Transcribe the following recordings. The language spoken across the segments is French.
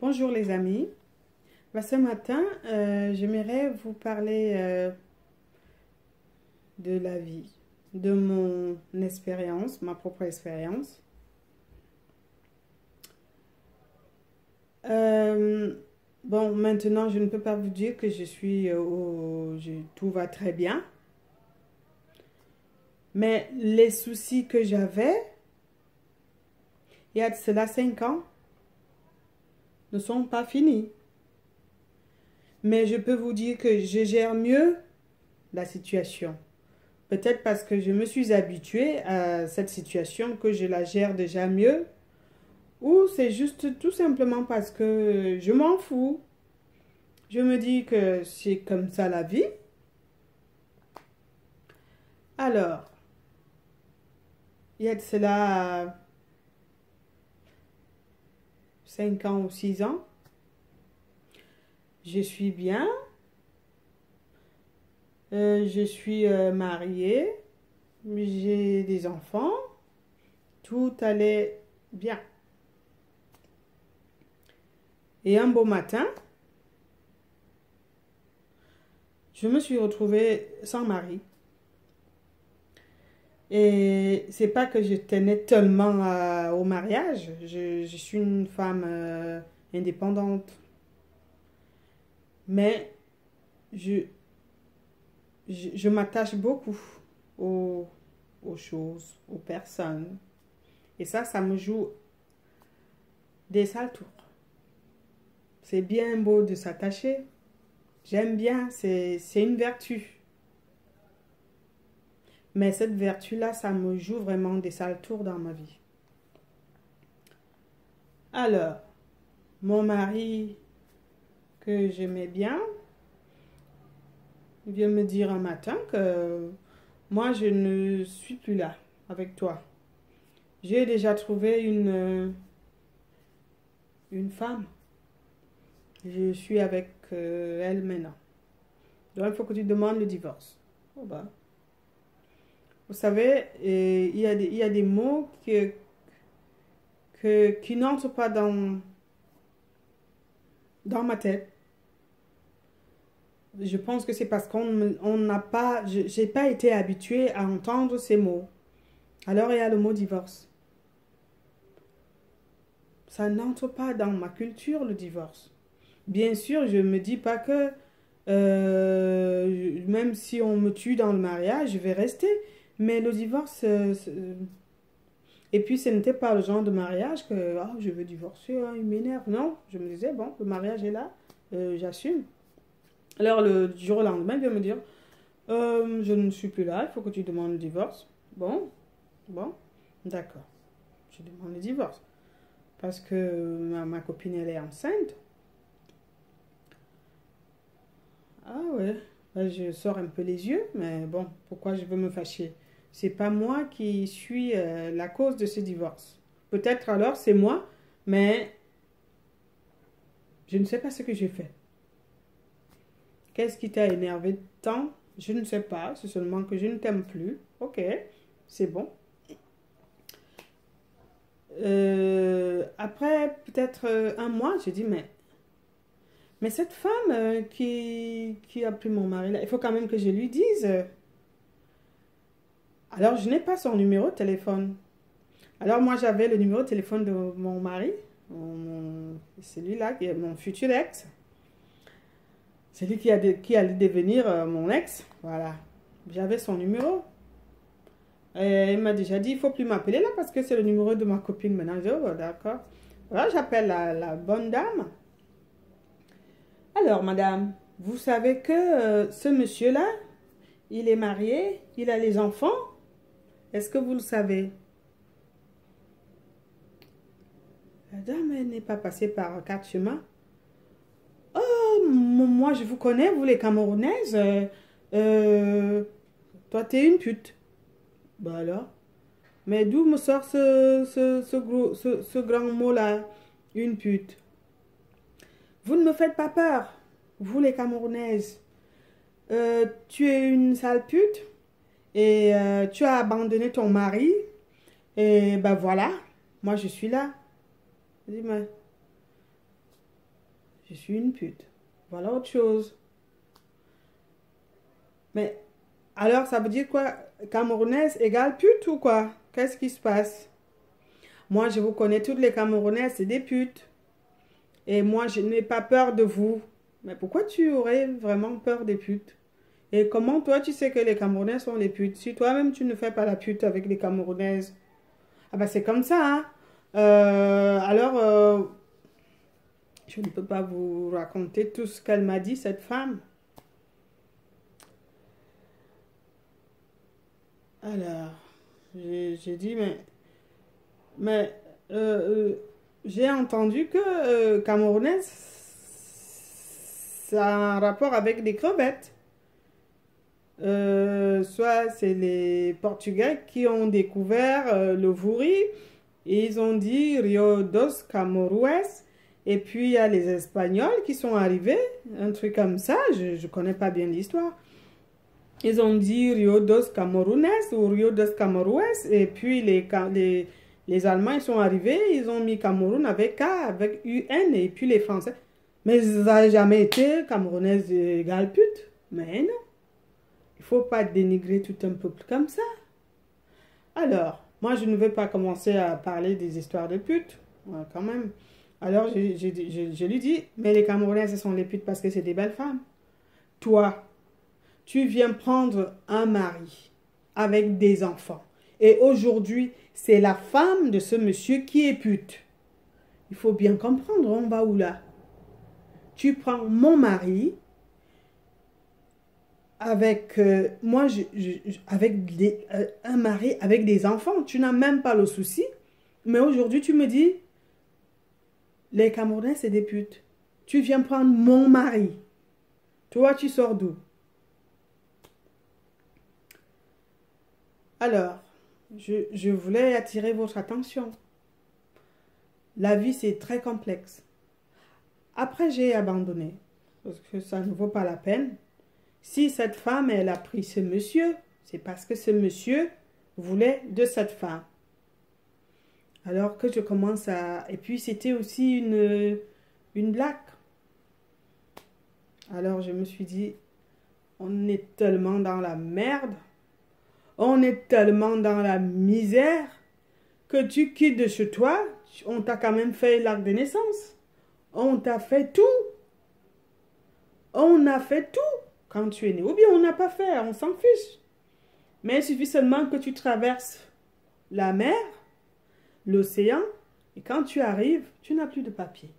Bonjour les amis. Ce matin, j'aimerais vous parler de la vie, de mon expérience, ma propre expérience. Euh, Maintenant, je ne peux pas vous dire que tout va très bien, mais les soucis que j'avais, il y a de cela 5 ans, ne sont pas finis. Mais je peux vous dire que je gère mieux la situation. Peut-être parce que je me suis habituée à cette situation que je la gère déjà mieux, ou c'est juste tout simplement parce que je m'en fous. Je me dis que c'est comme ça la vie. Alors, il y a de cela 5 ans ou 6 ans, je suis bien, je suis mariée, j'ai des enfants, tout allait bien. Et un beau matin, je me suis retrouvée sans mari. Et c'est pas que je tenais tellement au mariage. Je suis une femme indépendante. Mais je, je m'attache beaucoup aux, aux choses, aux personnes. Et ça me joue des sales tours. C'est bien beau de s'attacher. J'aime bien, c'est une vertu. Mais cette vertu-là, ça me joue vraiment des sales tours dans ma vie. Alors, mon mari que j'aimais bien, il vient me dire un matin que moi, je ne suis plus là avec toi. J'ai déjà trouvé une femme. Je suis avec elle maintenant. Donc, il faut que tu demandes le divorce. Oh bah. Vous savez, il y a des mots qui n'entrent pas dans ma tête. Je pense que c'est parce on n'a pas, j'ai pas été habituée à entendre ces mots. Alors il y a le mot divorce. Ça n'entre pas dans ma culture, le divorce. Bien sûr, je ne me dis pas que même si on me tue dans le mariage, je vais rester. Mais le divorce, et puis ce n'était pas le genre de mariage que oh, je veux divorcer, hein, il m'énerve. Non, je me disais, bon, le mariage est là, j'assume. Alors le jour au lendemain, il vient me dire, je ne suis plus là, il faut que tu demandes le divorce. Bon, d'accord. Je demande le divorce. Parce que ma copine, elle est enceinte. Ah ouais, ben, je sors un peu les yeux, mais bon, pourquoi je veux me fâcher? C'est pas moi qui suis la cause de ce divorce. Peut-être alors c'est moi, mais je ne sais pas ce que j'ai fait. Qu'est-ce qui t'a énervé tant? Je ne sais pas, c'est seulement que je ne t'aime plus. Ok, c'est bon. Après peut-être un mois, j'ai dit, mais cette femme qui a pris mon mari, là, il faut quand même que je lui dise. Alors, je n'ai pas son numéro de téléphone. Alors, moi, j'avais le numéro de téléphone de mon mari, celui-là, qui est mon futur ex. C'est lui qui allait devenir mon ex. Voilà. J'avais son numéro. Et il m'a déjà dit, il ne faut plus m'appeler là parce que c'est le numéro de ma copine maintenant. Je dis, oh, d'accord. Alors, j'appelle la bonne dame. Alors, madame, vous savez que ce monsieur-là, il est marié, il a les enfants. Est-ce que vous le savez? La dame, elle n'est pas passée par 4 chemins. Oh, moi, je vous connais, vous les Camerounaises. Toi, t'es une pute. Bah alors. Mais d'où me sort ce grand mot-là? Une pute. Vous ne me faites pas peur, vous les Camerounaises. Tu es une sale pute et tu as abandonné ton mari. Et ben voilà, moi je suis là. Je dis, mais je suis une pute. Voilà autre chose. Mais alors, ça veut dire quoi? Camerounaise égale pute ou quoi? Qu'est-ce qui se passe? Moi, je vous connais toutes les Camerounaises, c'est des putes. Et moi, je n'ai pas peur de vous. Mais pourquoi tu aurais vraiment peur des putes? Et comment toi, tu sais que les Camerounaises sont les putes? Si toi-même, tu ne fais pas la pute avec les Camerounaises. Ah bah, c'est comme ça, hein? Alors, je ne peux pas vous raconter tout ce qu'elle m'a dit, cette femme. Alors, j'ai dit, mais j'ai entendu que Camerounaise, ça a un rapport avec des crevettes. Soit c'est les Portugais qui ont découvert le vouri, et ils ont dit Rio dos Camorues, et puis il y a les Espagnols qui sont arrivés, un truc comme ça, je ne connais pas bien l'histoire. Ils ont dit Rio dos Camorunes ou Rio dos Camorues, et puis les Allemands ils sont arrivés, ils ont mis Cameroun avec K, avec UN, et puis les Français. Mais ça n'a jamais été Camerounaise égale pute. Mais non. Il ne faut pas dénigrer tout un peuple comme ça. Alors, moi, je ne vais pas commencer à parler des histoires de putes, quand même. Alors, je lui dis, mais les Camerounaises, ce sont les putes parce que c'est des belles femmes. Toi, tu viens prendre un mari avec des enfants. Et aujourd'hui, c'est la femme de ce monsieur qui est pute. Il faut bien comprendre, on va où là? Tu prends mon mari avec un mari avec des enfants. Tu n'as même pas le souci. Mais aujourd'hui, tu me dis, les Camerounais, c'est des putes. Tu viens prendre mon mari. Toi, tu sors d'où? Alors, je voulais attirer votre attention. La vie, c'est très complexe. Après, j'ai abandonné. Parce que ça ne vaut pas la peine. Si cette femme, elle a pris ce monsieur, c'est parce que ce monsieur voulait de cette femme. Alors que je commence à... Et puis, c'était aussi une blague. Alors, je me suis dit, on est tellement dans la merde. On est tellement dans la misère que tu quittes de chez toi. On t'a quand même fait l'acte de naissance. On t'a fait tout. On a fait tout quand tu es né. Ou bien on n'a pas fait, on s'en fiche. Mais il suffit seulement que tu traverses la mer, l'océan, et quand tu arrives, tu n'as plus de papier.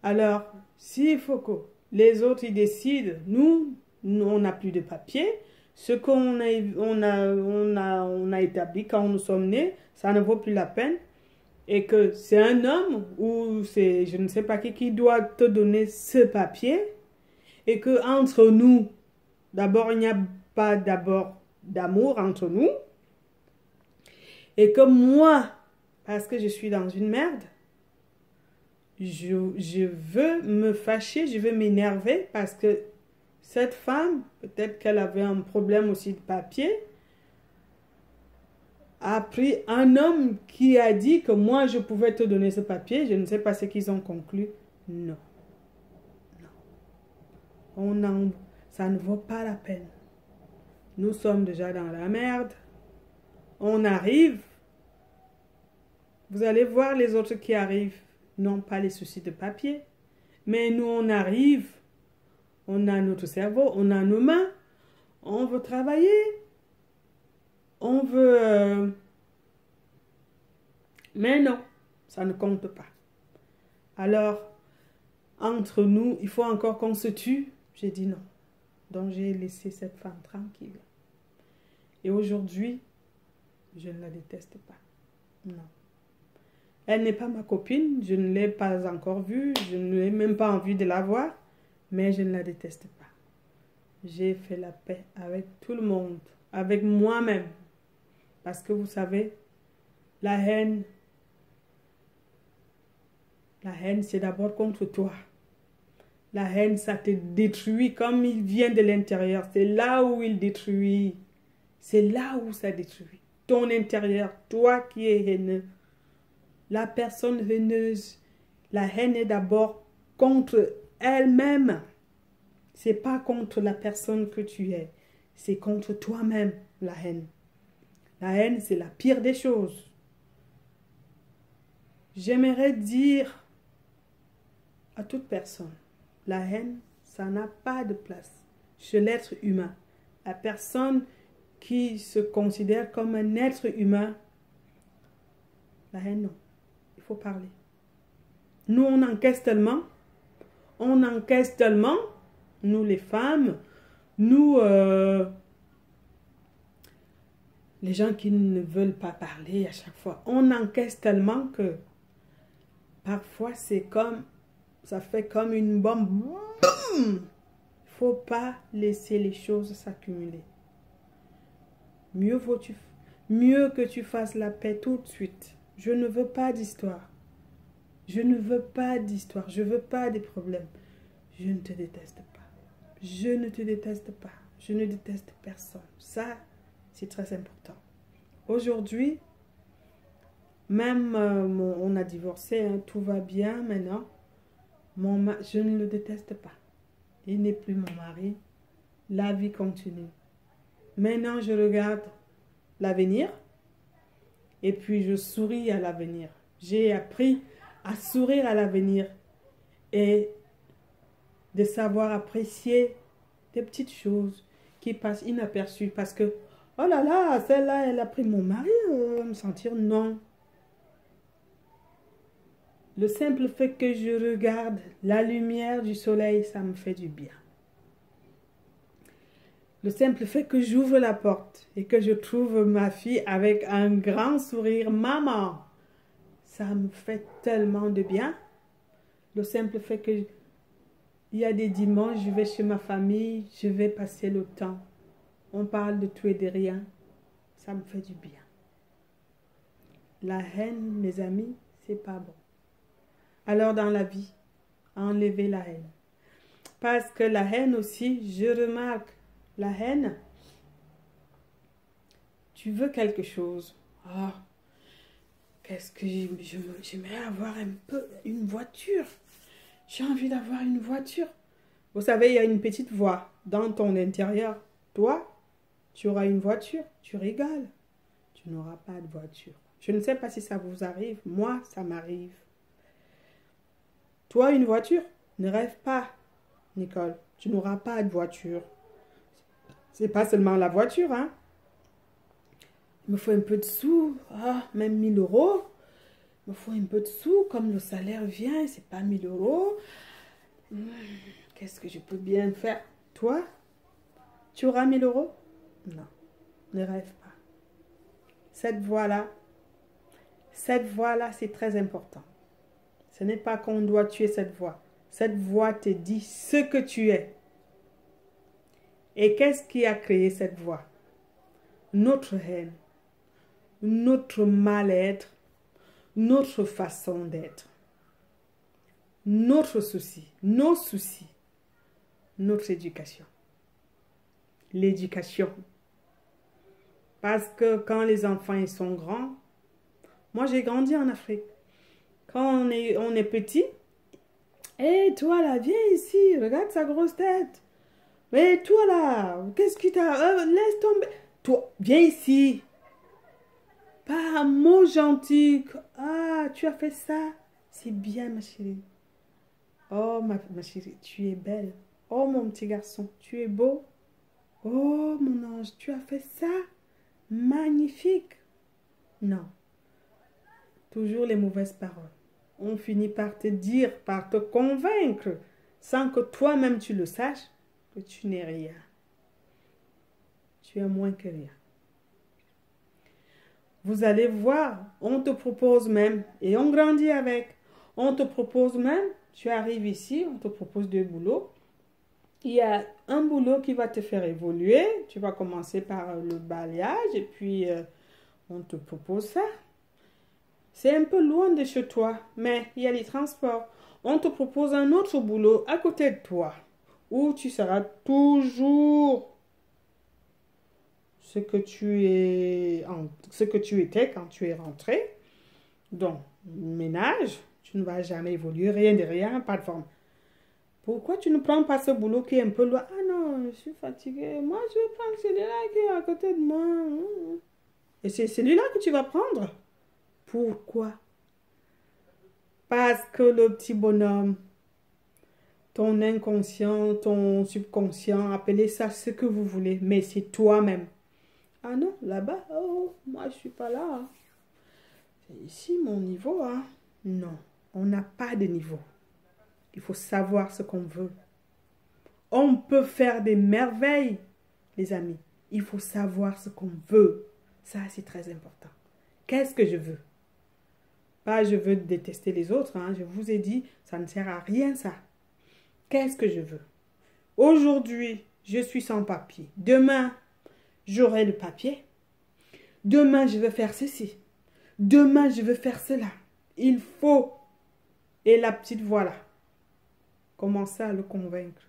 Alors, s'il faut que les autres ils décident, nous on n'a plus de papier, ce qu'on a établi quand nous sommes nés, ça ne vaut plus la peine. Et que c'est un homme ou c'est je ne sais pas qui doit te donner ce papier. Et que entre nous, d'abord, il n'y a pas d'abord d'amour entre nous. Et que moi, parce que je suis dans une merde, je veux me fâcher, je veux m'énerver parce que cette femme, peut-être qu'elle avait un problème aussi de papier, a pris un homme qui a dit que moi je pouvais te donner ce papier. Je ne sais pas ce qu'ils ont conclu. Non. Non. Ça ne vaut pas la peine. Nous sommes déjà dans la merde. On arrive. Vous allez voir les autres qui arrivent. N'ont pas les soucis de papier. Mais nous, on arrive. On a notre cerveau, on a nos mains. On veut travailler. On veut... Mais non, ça ne compte pas. Alors, entre nous, il faut encore qu'on se tue. J'ai dit non. Donc, j'ai laissé cette femme tranquille. Et aujourd'hui, je ne la déteste pas. Non. Elle n'est pas ma copine. Je ne l'ai pas encore vue. Je n'ai même pas envie de la voir. Mais je ne la déteste pas. J'ai fait la paix avec tout le monde. Avec moi-même. Parce que vous savez, la haine, c'est d'abord contre toi. La haine, ça te détruit comme il vient de l'intérieur. C'est là où il détruit. C'est là où ça détruit. Ton intérieur, toi qui es haineux. La personne haineuse, la haine est d'abord contre elle-même. C'est pas contre la personne que tu es. C'est contre toi-même, la haine. La haine, c'est la pire des choses. J'aimerais dire à toute personne, la haine, ça n'a pas de place chez l'être humain. La personne qui se considère comme un être humain, la haine, non. Il faut parler. Nous, on encaisse tellement, nous les femmes, nous, les gens qui ne veulent pas parler à chaque fois, on encaisse tellement que parfois c'est comme, ça fait comme une bombe. Il ne faut pas laisser les choses s'accumuler. Mieux que tu fasses la paix tout de suite. Je ne veux pas d'histoire. Je ne veux pas d'histoire. Je ne veux pas des problèmes. Je ne te déteste pas. Je ne te déteste pas. Je ne déteste personne. Ça, c'est très important. Aujourd'hui, même on a divorcé, hein, tout va bien maintenant. Je ne le déteste pas. Il n'est plus mon mari. La vie continue. Maintenant, je regarde l'avenir et puis je souris à l'avenir. J'ai appris à sourire à l'avenir et de savoir apprécier des petites choses qui passent inaperçues parce que, oh là là, celle-là, elle a pris mon mari, me sentir non. Le simple fait que je regarde la lumière du soleil, ça me fait du bien. Le simple fait que j'ouvre la porte et que je trouve ma fille avec un grand sourire, maman, ça me fait tellement de bien. Le simple fait que il y a des dimanches, je vais chez ma famille, je vais passer le temps. On parle de tout et de rien. Ça me fait du bien. La haine, mes amis, c'est pas bon. Alors dans la vie, enlevez la haine. Parce que la haine aussi, je remarque, la haine, tu veux quelque chose. Ah, qu'est-ce que j'aimerais avoir un peu une voiture. J'ai envie d'avoir une voiture. Vous savez, il y a une petite voix dans ton intérieur. Toi, tu auras une voiture, tu rigoles. Tu n'auras pas de voiture. Je ne sais pas si ça vous arrive. Moi, ça m'arrive. Toi, une voiture, ne rêve pas, Nicole. Tu n'auras pas de voiture. C'est pas seulement la voiture, hein. Il me faut un peu de sous. Ah, même 1000 euros. Il me faut un peu de sous. Comme le salaire vient, c'est pas 1000 euros. Qu'est-ce que je peux bien faire? Toi, tu auras 1000 euros? Non, ne rêve pas. Cette voie-là, c'est très important. Ce n'est pas qu'on doit tuer cette voie. Cette voie te dit ce que tu es. Et qu'est-ce qui a créé cette voie? Notre haine, notre mal-être, notre façon d'être, notre souci, nos soucis, notre éducation. L'éducation. Parce que quand les enfants ils sont grands, moi j'ai grandi en Afrique. Quand on est petit, et toi là, viens ici, regarde sa grosse tête. Mais toi là, qu'est-ce qui t'a... laisse tomber. Toi, viens ici. Pas un mot gentil. Ah, tu as fait ça. C'est bien, ma chérie. Oh, ma chérie, tu es belle. Oh, mon petit garçon, tu es beau. Oh, mon ange, tu as fait ça. Magnifique. Non. Toujours les mauvaises paroles. On finit par te dire, par te convaincre, sans que toi-même tu le saches, que tu n'es rien. Tu es moins que rien. Vous allez voir, on te propose même, et on grandit avec, on te propose même, tu arrives ici, on te propose deux boulots. Il y a un boulot qui va te faire évoluer, tu vas commencer par le balayage, et puis on te propose ça. C'est un peu loin de chez toi, mais il y a les transports. On te propose un autre boulot à côté de toi, où tu seras toujours ce que tu étais quand tu es rentré. Donc, ménage, tu ne vas jamais évoluer, rien de rien, pas de forme. Pourquoi tu ne prends pas ce boulot qui est un peu loin? Ah non, je suis fatiguée. Moi, je vais prendre celui-là qui est à côté de moi. Et c'est celui-là que tu vas prendre? Pourquoi? Parce que le petit bonhomme, ton inconscient, ton subconscient, appelez ça ce que vous voulez, mais c'est toi-même. Ah non, là-bas, oh, moi je suis pas là, hein. C'est ici mon niveau, hein. Non, on n'a pas de niveau. Il faut savoir ce qu'on veut. On peut faire des merveilles, les amis. Il faut savoir ce qu'on veut. Ça, c'est très important. Qu'est-ce que je veux? Pas je veux détester les autres, hein. Je vous ai dit, ça ne sert à rien, ça. Qu'est-ce que je veux? Aujourd'hui, je suis sans papier. Demain, j'aurai le papier. Demain, je vais faire ceci. Demain, je veux faire cela. Il faut. Et la petite voix là. Commencez à le convaincre.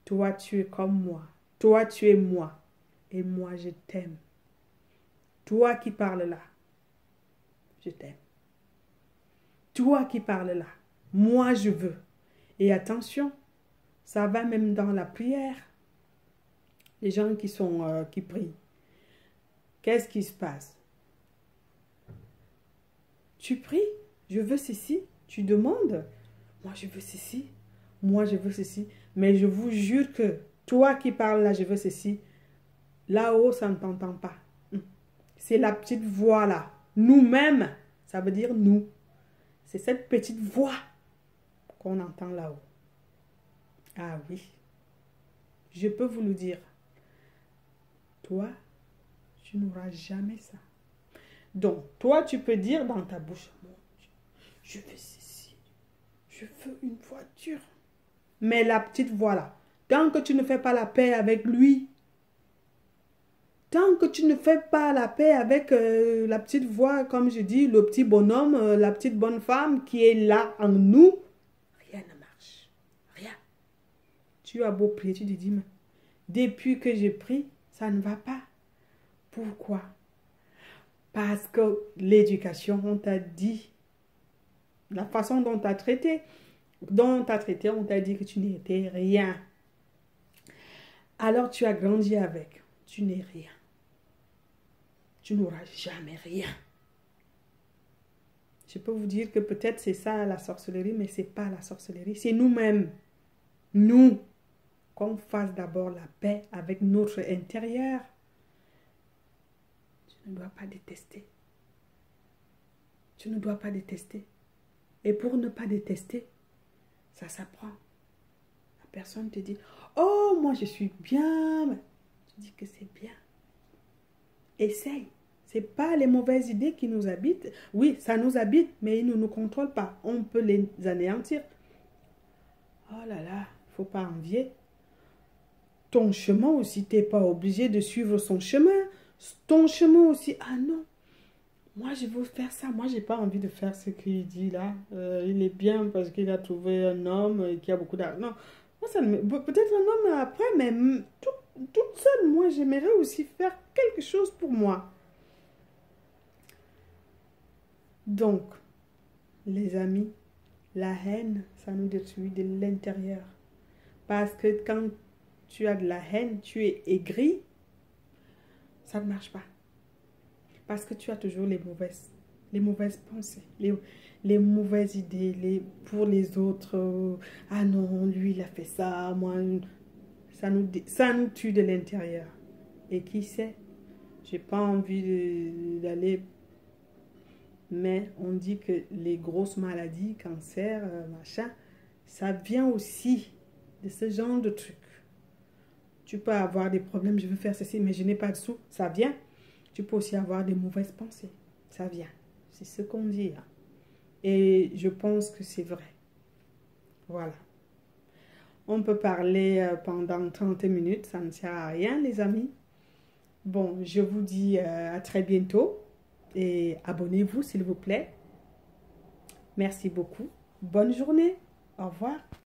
Toi, tu es comme moi. Toi, tu es moi. Et moi, je t'aime. Toi qui parles là. Je t'aime. Toi qui parles là. Moi, je veux. Et attention, ça va même dans la prière. Les gens qui prient. Qu'est-ce qui se passe? Tu pries, je veux ceci, tu demandes, moi je veux ceci, moi je veux ceci, mais je vous jure que toi qui parles là, je veux ceci, là-haut ça ne t'entend pas. C'est la petite voix là, nous-mêmes, ça veut dire nous. C'est cette petite voix qu'on entend là-haut. Ah oui, je peux vous le dire, toi, tu n'auras jamais ça. Donc, toi, tu peux dire dans ta bouche, mon Dieu, je veux ceci, je veux une voiture. Mais la petite voix là, tant que tu ne fais pas la paix avec lui, tant que tu ne fais pas la paix avec la petite voix, comme je dis, le petit bonhomme, la petite bonne femme qui est là en nous, rien ne marche. Rien. Tu as beau prier, tu te dis, mais depuis que j'ai pris, ça ne va pas. Pourquoi? Parce que l'éducation, on t'a dit, la façon dont on t'a traité, on t'a dit que tu n'étais rien. Alors tu as grandi avec, tu n'es rien. Tu n'auras jamais rien. Je peux vous dire que peut-être c'est ça la sorcellerie, mais ce n'est pas la sorcellerie, c'est nous-mêmes. Nous, qu'on fasse d'abord la paix avec notre intérieur. Tu ne dois pas détester. Tu ne dois pas détester. Et pour ne pas détester, ça s'apprend. La personne te dit, oh, moi je suis bien. Tu dis que c'est bien. Essaye. Ce n'est pas les mauvaises idées qui nous habitent. Oui, ça nous habite, mais ils ne nous contrôlent pas. On peut les anéantir. Oh là là, il ne faut pas envier. Ton chemin aussi, tu n'es pas obligé de suivre son chemin. Ton chemin aussi, ah non. Moi, je veux faire ça. Moi, je n'ai pas envie de faire ce qu'il dit là. Il est bien parce qu'il a trouvé un homme qui a beaucoup d'argent. Non, moi, ça peut-être un homme après, mais toute seule, moi, j'aimerais aussi faire quelque chose pour moi. Donc, les amis, la haine, ça nous détruit de l'intérieur. Parce que quand tu as de la haine, tu es aigri, ça ne marche pas. Parce que tu as toujours les mauvaises pensées, les mauvaises idées pour les autres. Ah non, lui, il a fait ça, moi, ça nous tue de l'intérieur. Et qui sait, j'ai pas envie d'aller, mais on dit que les grosses maladies, cancer, machin, ça vient aussi de ce genre de trucs. Tu peux avoir des problèmes, je veux faire ceci, mais je n'ai pas de sous, ça vient. Tu peux aussi avoir des mauvaises pensées. Ça vient. C'est ce qu'on dit. Hein. Et je pense que c'est vrai. Voilà. On peut parler pendant 30 minutes. Ça ne sert à rien, les amis. Bon, je vous dis à très bientôt. Et abonnez-vous, s'il vous plaît. Merci beaucoup. Bonne journée. Au revoir.